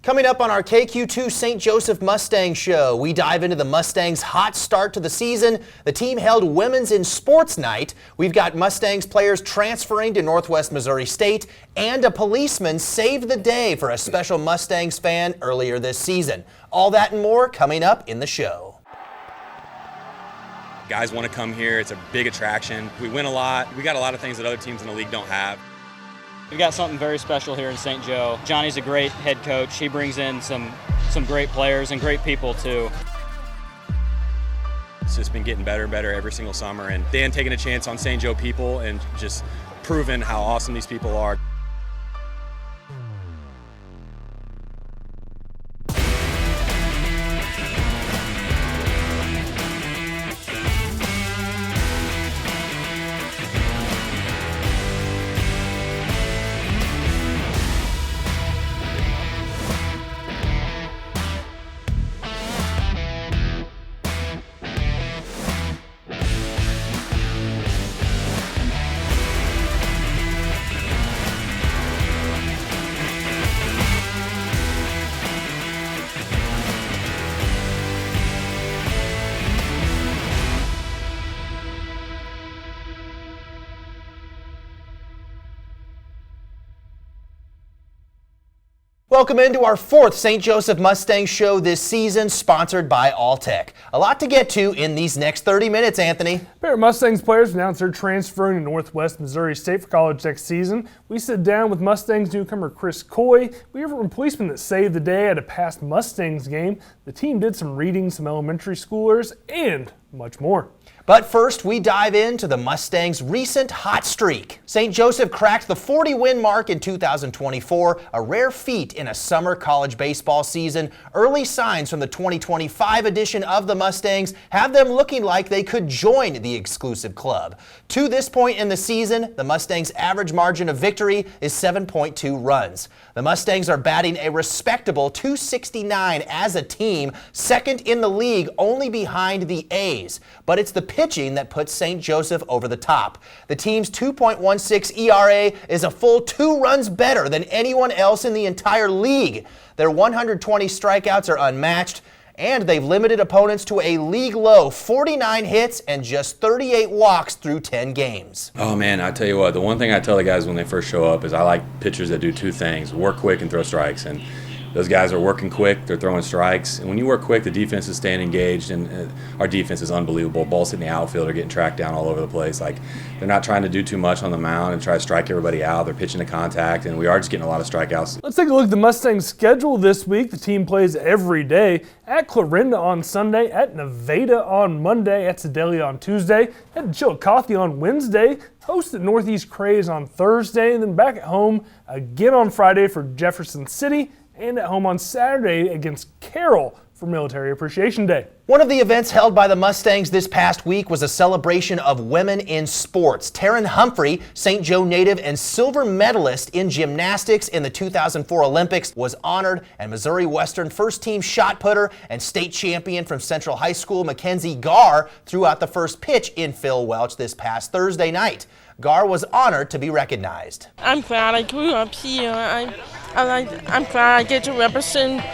Coming up on our KQ2 St. Joseph Mustangs show, we dive into the Mustangs' hot start to the season. The team held Women's in Sports Night. We've got Mustangs players transferring to Northwest Missouri State, and a policeman saved the day for a special Mustangs fan earlier this season. All that and more coming up in the show. Guys want to come here. It's a big attraction. We win a lot. We got a lot of things that other teams in the league don't have. We've got something very special here in St. Joe. Johnny's a great head coach. He brings in some great players and great people too. It's just been getting better and better every single summer, and Dan taking a chance on St. Joe people and just proving how awesome these people are. Welcome into our fourth St. Joseph Mustangs show this season, sponsored by Alltech. A lot to get to in these next 30 minutes, Anthony. A pair of Mustangs players announced they're transferring to Northwest Missouri State for college next season. We sit down with Mustangs newcomer Chris Coy. We hear from a policeman that saved the day at a past Mustangs game. The team did some reading, some elementary schoolers, and much more. But first, we dive into the Mustangs' recent hot streak. St. Joseph cracked the 40-win mark in 2024, a rare feat in a summer college baseball season. Early signs from the 2025 edition of the Mustangs have them looking like they could join the exclusive club. To this point in the season, the Mustangs' average margin of victory is 7.2 runs. The Mustangs are batting a respectable .269 as a team, second in the league only behind the A's. But it's the pitching that puts St. Joseph over the top. The team's 2.16 ERA is a full 2 runs better than anyone else in the entire league. Their 120 strikeouts are unmatched, and they've limited opponents to a league-low 49 hits and just 38 walks through 10 games. Oh man, I tell you what, the one thing I tell the guys when they first show up is I like pitchers that do 2 things: work quick and throw strikes. And those guys are working quick, they're throwing strikes, and when you work quick, the defense is staying engaged, and our defense is unbelievable. Balls hitting the outfield are getting tracked down all over the place. Like, they're not trying to do too much on the mound and try to strike everybody out. They're pitching to contact, and we are just getting a lot of strikeouts. Let's take a look at the Mustangs' schedule this week. The team plays every day: at Clarinda on Sunday, at Nevada on Monday, at Sedalia on Tuesday, at Chillicothe on Wednesday, host at Northeast Craze on Thursday, and then back at home again on Friday for Jefferson City, and at home on Saturday against Carroll for Military Appreciation Day. One of the events held by the Mustangs this past week was a celebration of women in sports. Taryn Humphrey, St. Joe native and silver medalist in gymnastics in the 2004 Olympics, was honored, and Missouri Western first-team shot putter and state champion from Central High School, Mackenzie Garr, threw out the first pitch in Phil Welch this past Thursday night. Garr was honored to be recognized. I'm glad I grew up here. I'm glad I get to represent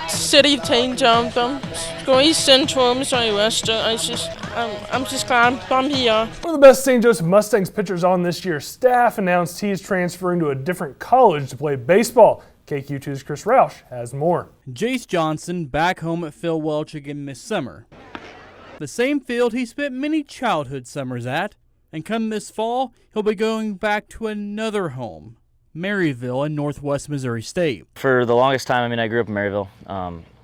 City of St. Joseph, Great Central, Missouri Western. I'm just glad I'm here. One of the best St. Joseph Mustangs pitchers on this year's staff announced he is transferring to a different college to play baseball. KQ2's Chris Roush has more. Jace Johnson back home at Phil Welch again this summer. The same field he spent many childhood summers at, and come this fall, he'll be going back to another home, Maryville in Northwest Missouri State. For the longest time, I grew up in Maryville.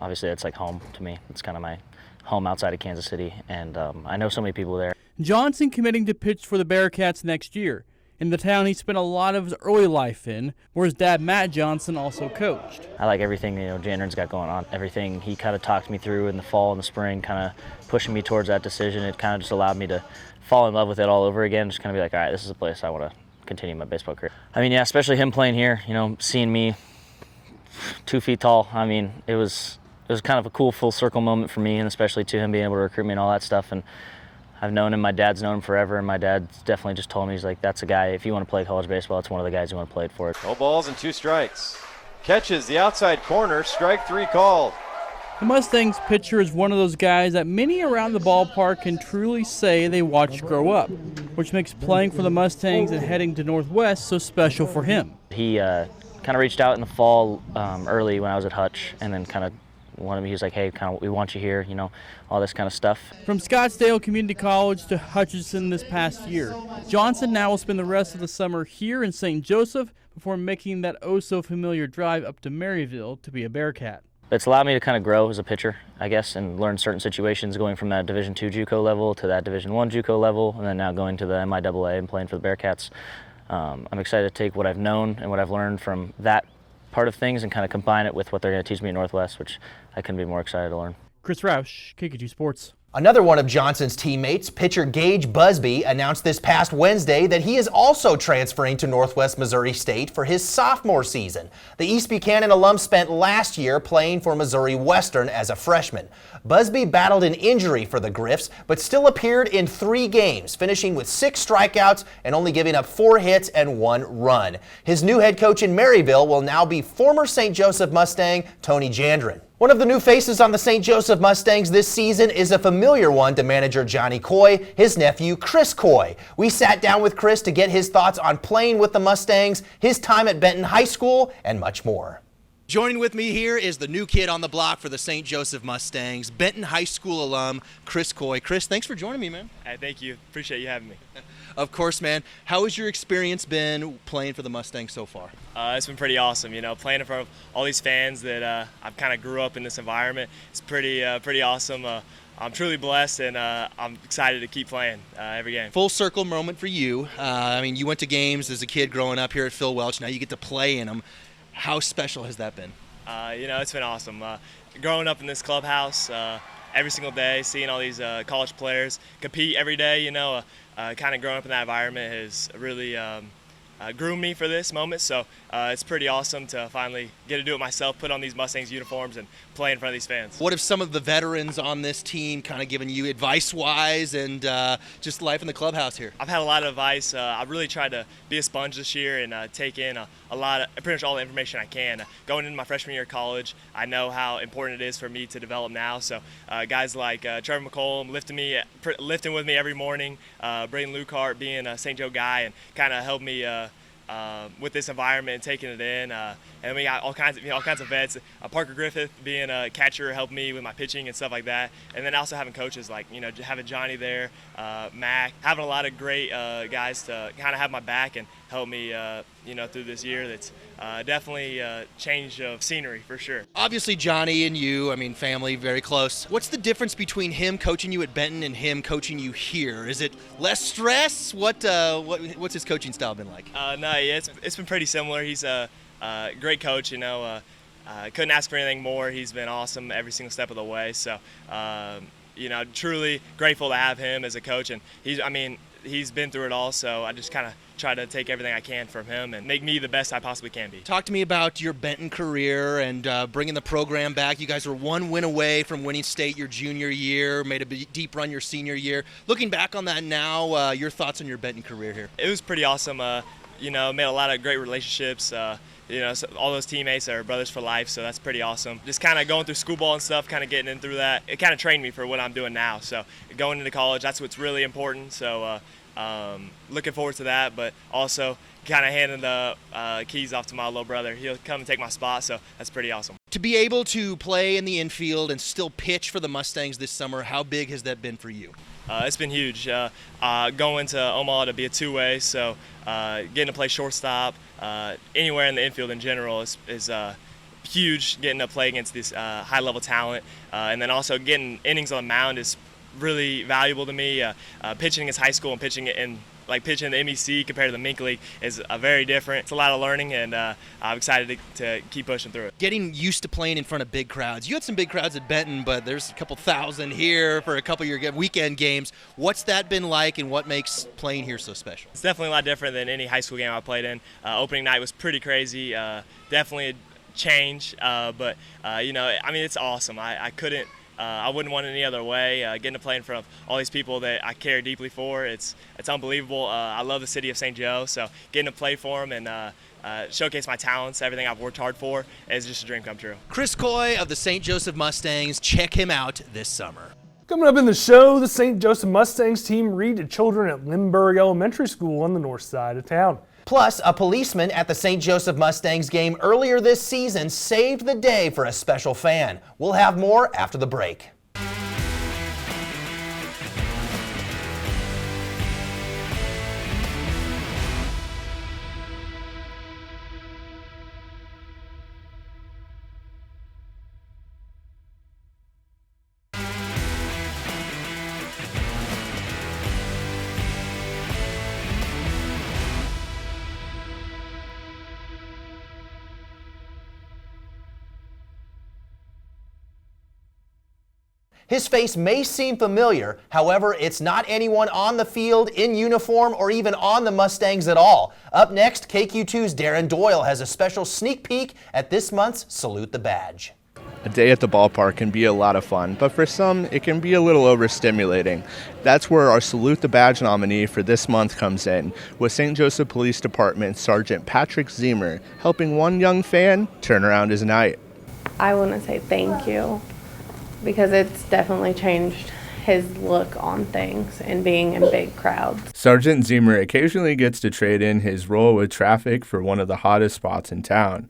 Obviously, it's like home to me. It's kind of my home outside of Kansas City, and I know so many people there. Johnson committing to pitch for the Bearcats next year, in the town he spent a lot of his early life in, where his dad, Matt Johnson, also coached. I like everything, Jander's got going on. Everything he kind of talked me through in the fall and the spring, kind of pushing me towards that decision. It kind of just allowed me to fall in love with it all over again, just kind of be like, all right, this is a place I want to continue my baseball career. Especially him playing here, seeing me 2 feet tall, it was kind of a cool full circle moment for me, and especially to him being able to recruit me and all that stuff. And I've known him, my dad's known him forever, and my dad's definitely just told me, he's like, that's a guy, if you want to play college baseball, it's one of the guys you want to play it for. No balls and 2 strikes. Catches the outside corner, strike 3 called. The Mustangs pitcher is one of those guys that many around the ballpark can truly say they watched grow up, which makes playing for the Mustangs and heading to Northwest so special for him. He kind of reached out in the fall early when I was at Hutch, and then kind of wanted me. He was like, "Hey, we want you here," all this kind of stuff. From Scottsdale Community College to Hutchinson this past year, Johnson now will spend the rest of the summer here in St. Joseph before making that oh-so-familiar drive up to Maryville to be a Bearcat. It's allowed me to kind of grow as a pitcher, I guess, and learn certain situations, going from that Division II JUCO level to that Division I JUCO level, and then now going to the MIAA and playing for the Bearcats. I'm excited to take what I've known and what I've learned from that part of things and kind of combine it with what they're going to teach me at Northwest, which I couldn't be more excited to learn. Chris Roush, KQ2 Sports. Another one of Johnson's teammates, pitcher Gage Busby, announced this past Wednesday that he is also transferring to Northwest Missouri State for his sophomore season. The East Buchanan alum spent last year playing for Missouri Western as a freshman. Busby battled an injury for the Griffs, but still appeared in 3 games, finishing with 6 strikeouts and only giving up 4 hits and 1 run. His new head coach in Maryville will now be former St. Joseph Mustang Tony Jandren. One of the new faces on the St. Joseph Mustangs this season is a familiar one to manager Johnny Coy, his nephew Chris Coy. We sat down with Chris to get his thoughts on playing with the Mustangs, his time at Benton High School, and much more. Joining with me here is the new kid on the block for the St. Joseph Mustangs, Benton High School alum Chris Coy. Chris, thanks for joining me, man. Hey, thank you. Appreciate you having me. Of course, man. How has your experience been playing for the Mustangs so far? It's been pretty awesome. Playing in front of all these fans that I've kind of grew up in this environment. It's pretty awesome. I'm truly blessed, and I'm excited to keep playing every game. Full circle moment for you. You went to games as a kid growing up here at Phil Welch. Now you get to play in them. How special has that been? It's been awesome. Growing up in this clubhouse every single day, seeing all these college players compete every day, kind of growing up in that environment has really groomed me for this moment. So it's pretty awesome to finally get to do it myself, put on these Mustangs uniforms and play in front of these fans. What have some of the veterans on this team kind of given you advice-wise and just life in the clubhouse here? I've had a lot of advice. I've really tried to be a sponge this year and take in a lot of, pretty much all the information I can. Going into my freshman year of college, I know how important it is for me to develop now. So guys like Trevor McCollum lifting with me every morning, Braden Lucart being a St. Joe guy and kind of helped me with this environment and taking it in, and we got all kinds of vets. Parker Griffith being a catcher helped me with my pitching and stuff like that, and then also having coaches like having Johnny there, Mac, having a lot of great guys to kind of have my back and help me through this year. That's definitely a change of scenery for sure. Obviously Johnny and you, family, very close. What's the difference between him coaching you at Benton and him coaching you here? Is it less stress? What's his coaching style been like? No, yeah, it's been pretty similar. He's a great coach, couldn't ask for anything more. He's been awesome every single step of the way. So, truly grateful to have him as a coach. And he's been through it all. So I just kind of try to take everything I can from him and make me the best I possibly can be. Talk to me about your Benton career and bringing the program back. You guys were 1 win away from winning state your junior year, made a deep run your senior year. Looking back on that now, your thoughts on your Benton career here? It was pretty awesome. Made a lot of great relationships. So all those teammates are brothers for life, so that's pretty awesome. Just kind of going through school ball and stuff, kind of getting in through that. It kind of trained me for what I'm doing now. So going into college, that's what's really important. So looking forward to that, but also kind of handing the keys off to my little brother. He'll come and take my spot, so that's pretty awesome. To be able to play in the infield and still pitch for the Mustangs this summer, how big has that been for you? It's been huge. Going to Omaha to be a two-way, so getting to play shortstop, anywhere in the infield in general is huge. Getting to play against this high-level talent, and then also getting innings on the mound is really valuable to me. Pitching against high school and pitching in the MEC compared to the Mink League is very different. It's a lot of learning, and I'm excited to keep pushing through it. Getting used to playing in front of big crowds. You had some big crowds at Benton, but there's a couple thousand here for a couple of your weekend games. What's that been like, and what makes playing here so special? It's definitely a lot different than any high school game I played in. Opening night was pretty crazy. Definitely a change, but it's awesome. I wouldn't want it any other way. Getting to play in front of all these people that I care deeply for, it's unbelievable. I love the city of St. Joe, so getting to play for them and showcase my talents, everything I've worked hard for. It's just a dream come true. Chris Coy of the St. Joseph Mustangs. Check him out this summer. Coming up in the show, the St. Joseph Mustangs team read to children at Lindbergh Elementary School on the north side of town. Plus, a policeman at the St. Joseph Mustangs game earlier this season saved the day for a special fan. We'll have more after the break. His face may seem familiar, however, it's not anyone on the field, in uniform, or even on the Mustangs at all. Up next, KQ2's Darren Doyle has a special sneak peek at this month's Salute the Badge. A day at the ballpark can be a lot of fun, but for some, it can be a little overstimulating. That's where our Salute the Badge nominee for this month comes in, with St. Joseph Police Department Sergeant Patrick Zemer helping one young fan turn around his night. I want to say thank you, because it's definitely changed his look on things and being in big crowds. Sergeant Zemer occasionally gets to trade in his role with traffic for one of the hottest spots in town,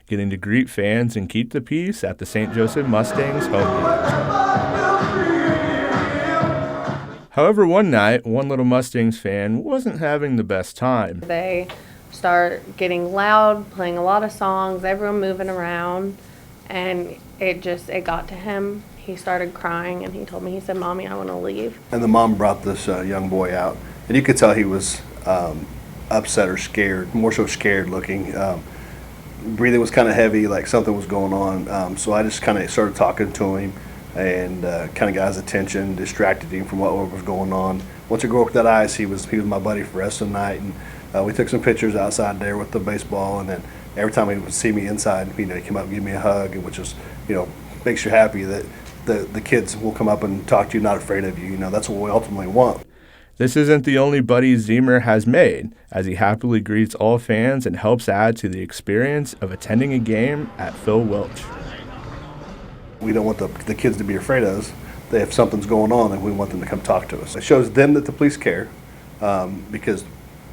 getting to greet fans and keep the peace at the St. Joseph Mustangs home game. However, one night, one little Mustangs fan wasn't having the best time. They start getting loud, playing a lot of songs, everyone moving around, and it got to him. He started crying, and he told me, he said, "Mommy, I want to leave." And the mom brought this young boy out, and you could tell he was upset or scared, more so scared looking. Breathing was kind of heavy, like something was going on. So I just kind of started talking to him and kind of got his attention, distracted him from what was going on. Once he broke that ice, he was my buddy for the rest of the night, and we took some pictures outside there with the baseball, and then every time he would see me inside, he'd come up and give me a hug, which is, makes you happy that the kids will come up and talk to you, not afraid of you. That's what we ultimately want. This isn't the only buddy Zemer has made, as he happily greets all fans and helps add to the experience of attending a game at Phil Welch. We don't want the kids to be afraid of us. If something's going on, and we want them to come talk to us. It shows them that the police care, because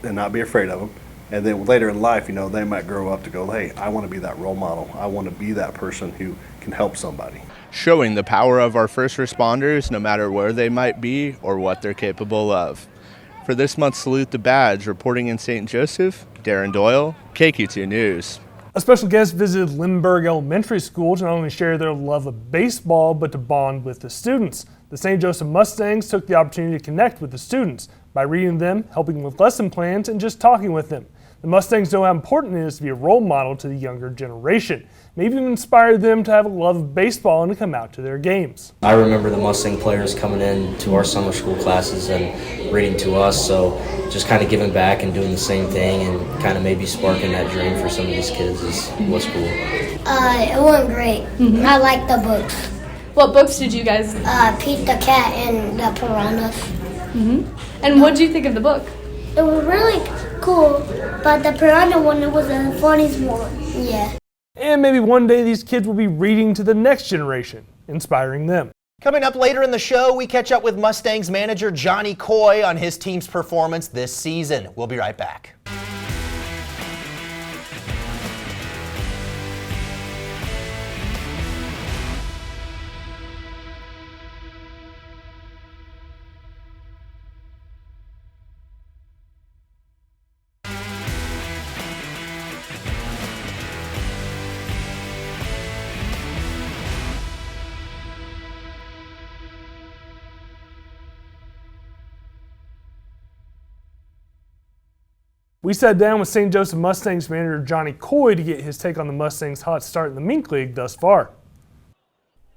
and not be afraid of them. And then later in life, they might grow up to go, hey, I want to be that role model. I want to be that person who can help somebody. Showing the power of our first responders, no matter where they might be or what they're capable of. For this month's Salute the Badge, reporting in St. Joseph, Darren Doyle, KQ2 News. A special guest visited Lindbergh Elementary School to not only share their love of baseball, but to bond with the students. The St. Joseph Mustangs took the opportunity to connect with the students by reading them, helping with lesson plans, and just talking with them. The Mustangs know how important it is to be a role model to the younger generation. Maybe even inspire them to have a love of baseball and to come out to their games. I remember the Mustang players coming in to our summer school classes and reading to us, so just kind of giving back and doing the same thing and kind of maybe sparking that dream for some of these kids is what's cool. It went great. Mm-hmm. I like the books. What books did you guys? Pete the Cat and the Piranhas. Mm-hmm. And what did you think of the book? It was really cool, but the Piranha one was the funniest one. Yeah. And maybe one day these kids will be reading to the next generation, inspiring them. Coming up later in the show, we catch up with Mustangs manager Johnny Coy on his team's performance this season. We'll be right back. We sat down with St. Joseph Mustangs manager Johnny Coy to get his take on the Mustangs' hot start in the Mink League thus far.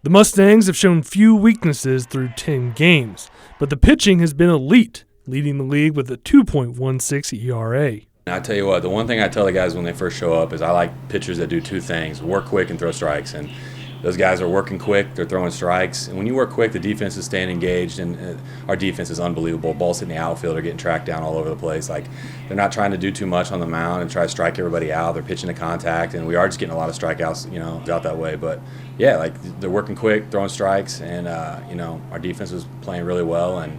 The Mustangs have shown few weaknesses through 10 games, but the pitching has been elite, leading the league with a 2.16 ERA. I tell you what, the one thing I tell the guys when they first show up is I like pitchers that do two things, work quick and throw strikes. And those guys are working quick, they're throwing strikes, and when you work quick, the defense is staying engaged, and our defense is unbelievable. Balls hitting the outfield are getting tracked down all over the place. Like, they're not trying to do too much on the mound and try to strike everybody out. They're pitching to contact, and we are just getting a lot of strikeouts, out that way. But yeah, like, they're working quick, throwing strikes, and our defense is playing really well, and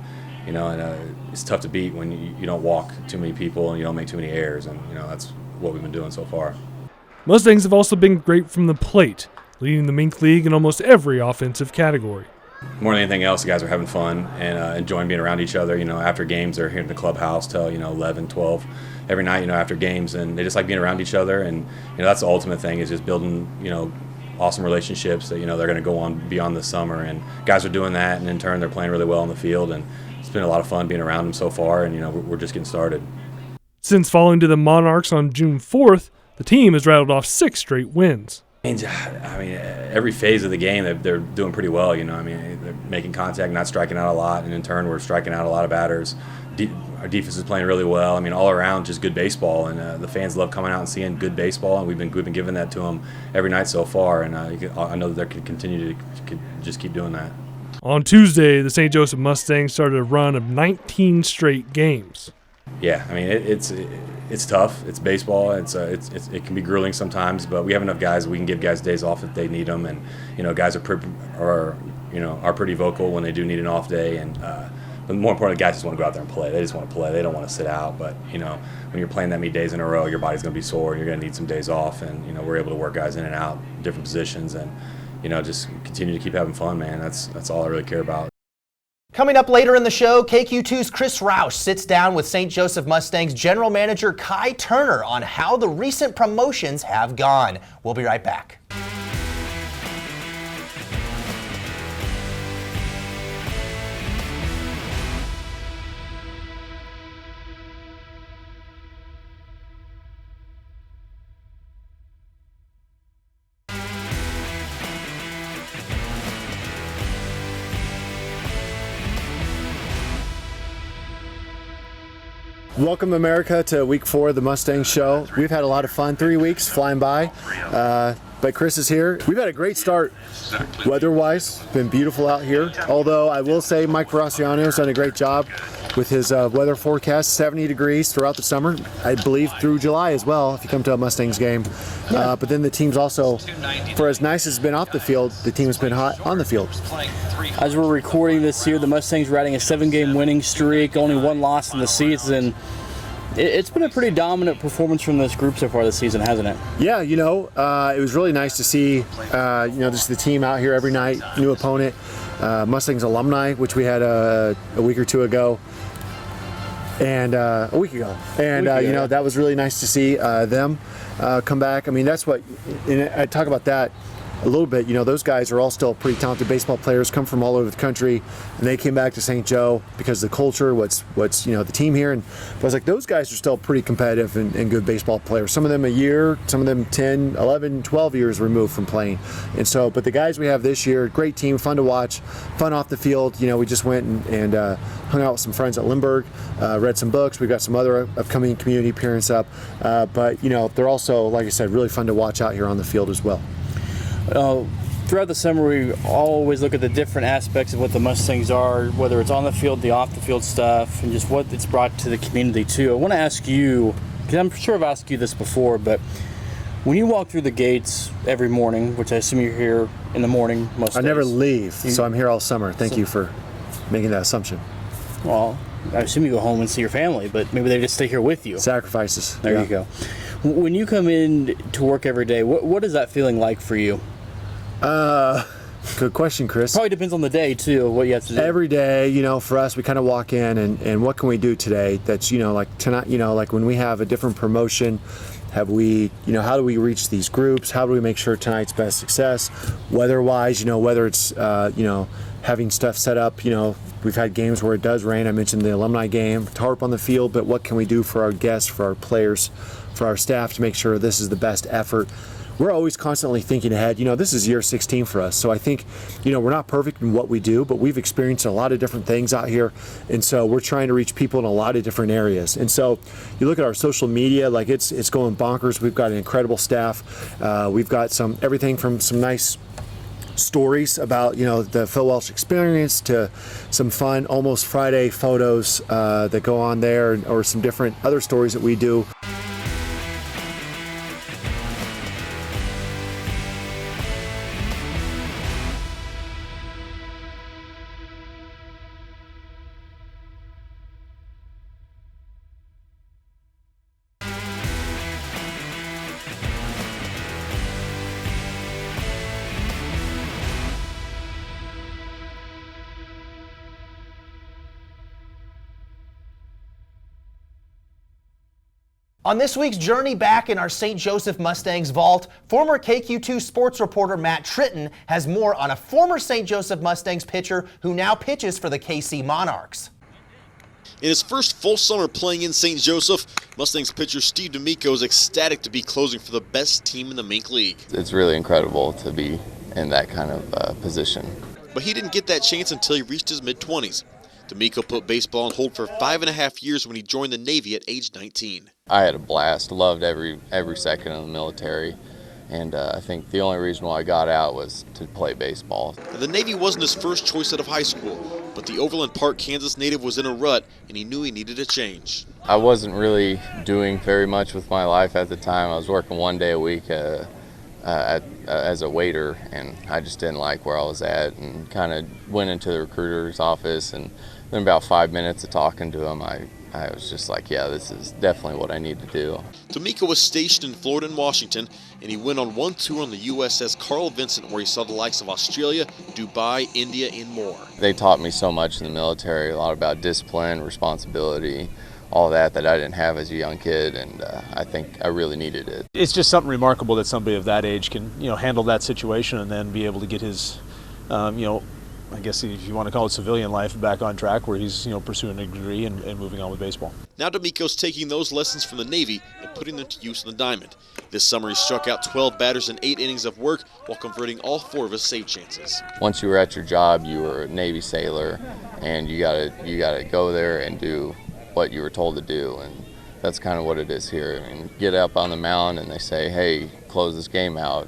it's tough to beat when you don't walk too many people and you don't make too many errors, and that's what we've been doing so far. Mustangs have also been great from the plate, leading the Mink League in almost every offensive category. More than anything else, the guys are having fun and enjoying being around each other. After games, they're here in the clubhouse till 11, 12 every night. After games, and they just like being around each other. And that's the ultimate thing, is just building awesome relationships that they're going to go on beyond the summer. And guys are doing that, and in turn, they're playing really well on the field. And it's been a lot of fun being around them so far. And we're just getting started. Since falling to the Monarchs on June 4th, the team has rattled off 6 straight wins. I mean, every phase of the game, they're doing pretty well. They're making contact, not striking out a lot, and in turn, we're striking out a lot of batters. Our defense is playing really well. All around, just good baseball, and the fans love coming out and seeing good baseball, and we've been giving that to them every night so far. And I know that they can continue to just keep doing that. On Tuesday, the St. Joseph Mustangs started a run of 19 straight games. Yeah, it's tough. It's baseball. It can be grueling sometimes, but we have enough guys. We can give guys days off if they need them, and guys are pretty vocal when they do need an off day. And but more importantly, guys just want to go out there and play. They just want to play. They don't want to sit out. But when you're playing that many days in a row, your body's going to be sore, and you're going to need some days off. And we're able to work guys in and out, different positions, and just continue to keep having fun, man. That's all I really care about. Coming up later in the show, KQ2's Chris Roush sits down with St. Joseph Mustangs General Manager Kai Turner on how the recent promotions have gone. We'll be right back. Welcome, America, to week 4 of the Mustang Show. We've had a lot of fun, 3 weeks flying by, but Chris is here. We've had a great start weather-wise. Been beautiful out here, although I will say Mike Veraciano's done a great job with his weather forecast. 70 degrees throughout the summer, I believe through July as well, if you come to a Mustangs game. But then the team's also, for as nice as it's been off the field, the team's been hot on the field. As we're recording this here, the Mustangs riding a 7-game winning streak, only 1 loss in the season. It's been a pretty dominant performance from this group so far this season, hasn't it? Yeah, it was really nice to see, just the team out here every night, new opponent, Mustangs alumni, which we had a week or two ago, and a week ago. And, that was really nice to see them come back. That's what, and I talk about that a little bit. Those guys are all still pretty talented baseball players, come from all over the country, and they came back to St. Joe because of the culture, what's the team here. And I was like, those guys are still pretty competitive and good baseball players. Some of them a year, some of them 10, 11, 12 years removed from playing. And so, but the guys we have this year, great team, fun to watch, fun off the field. We just went and hung out with some friends at Lindbergh, read some books. We've got some other upcoming community appearances up. But they're also, like I said, really fun to watch out here on the field as well. Throughout the summer, we always look at the different aspects of what the Mustangs are, whether it's on the field, the off the field stuff, and just what it's brought to the community too. I want to ask you, because I'm sure I've asked you this before, but when you walk through the gates every morning, which I assume you're here in the morning most days. I never leave, so I'm here all summer. Thank you for making that assumption. Well, I assume you go home and see your family, but maybe they just stay here with you. Sacrifices. There you go. When you come in to work every day, what is that feeling like for you? Good question, Chris. Probably depends on the day too, what you have to do. Every day, for us, we kind of walk in and what can we do today that's, like tonight, like when we have a different promotion, have we, how do we reach these groups? How do we make sure tonight's best success? Weather-wise, whether it's, having stuff set up, we've had games where it does rain. I mentioned the alumni game, tarp on the field, but what can we do for our guests, for our players, for our staff to make sure this is the best effort? We're always constantly thinking ahead. This is year 16 for us. So I think, we're not perfect in what we do, but we've experienced a lot of different things out here. And so we're trying to reach people in a lot of different areas. And so you look at our social media, like it's going bonkers. We've got an incredible staff. We've got everything from some nice stories about, the Phil Welch experience to some fun Almost Friday photos that go on there, or some different other stories that we do. On this week's journey back in our St. Joseph Mustangs vault, former KQ2 sports reporter Matt Tritton has more on a former St. Joseph Mustangs pitcher who now pitches for the KC Monarchs. In his first full summer playing in St. Joseph, Mustangs pitcher Steve D'Amico is ecstatic to be closing for the best team in the Mink League. It's really incredible to be in that kind of position. But he didn't get that chance until he reached his mid-20s. D'Amico put baseball on hold for 5.5 years when he joined the Navy at age 19. I had a blast, loved every second of the military, and I think the only reason why I got out was to play baseball. The Navy wasn't his first choice out of high school, but the Overland Park, Kansas native was in a rut, and he knew he needed a change. I wasn't really doing very much with my life at the time. I was working 1 day a week as a waiter, and I just didn't like where I was at, and kind of went into the recruiter's office, and then about 5 minutes of talking to him, I was just like, yeah, this is definitely what I need to do. D'Amico was stationed in Florida and Washington, and he went on one tour on the USS Carl Vinson, where he saw the likes of Australia, Dubai, India, and more. They taught me so much in the military, a lot about discipline, responsibility, all that I didn't have as a young kid, and I think I really needed it. It's just something remarkable that somebody of that age can, handle that situation and then be able to get his, I guess if you want to call it civilian life, back on track where he's, pursuing a degree and moving on with baseball. Now D'Amico's taking those lessons from the Navy and putting them to use in the Diamond. This summer he struck out 12 batters in 8 innings of work while converting all 4 of his save chances. Once you were at your job, you were a Navy sailor, and you gotta go there and do what you were told to do, and that's kind of what it is here. I mean, get up on the mound and they say, hey, close this game out,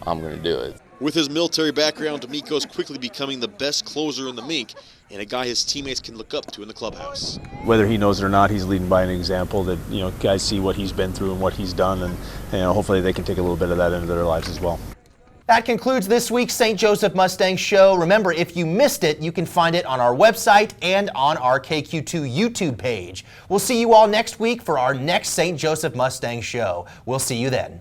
I'm going to do it. With his military background, D'Amico is quickly becoming the best closer in the Mink and a guy his teammates can look up to in the clubhouse. Whether he knows it or not, he's leading by an example that, guys see what he's been through and what he's done, and hopefully they can take a little bit of that into their lives as well. That concludes this week's St. Joseph Mustangs show. Remember, if you missed it, you can find it on our website and on our KQ2 YouTube page. We'll see you all next week for our next St. Joseph Mustangs show. We'll see you then.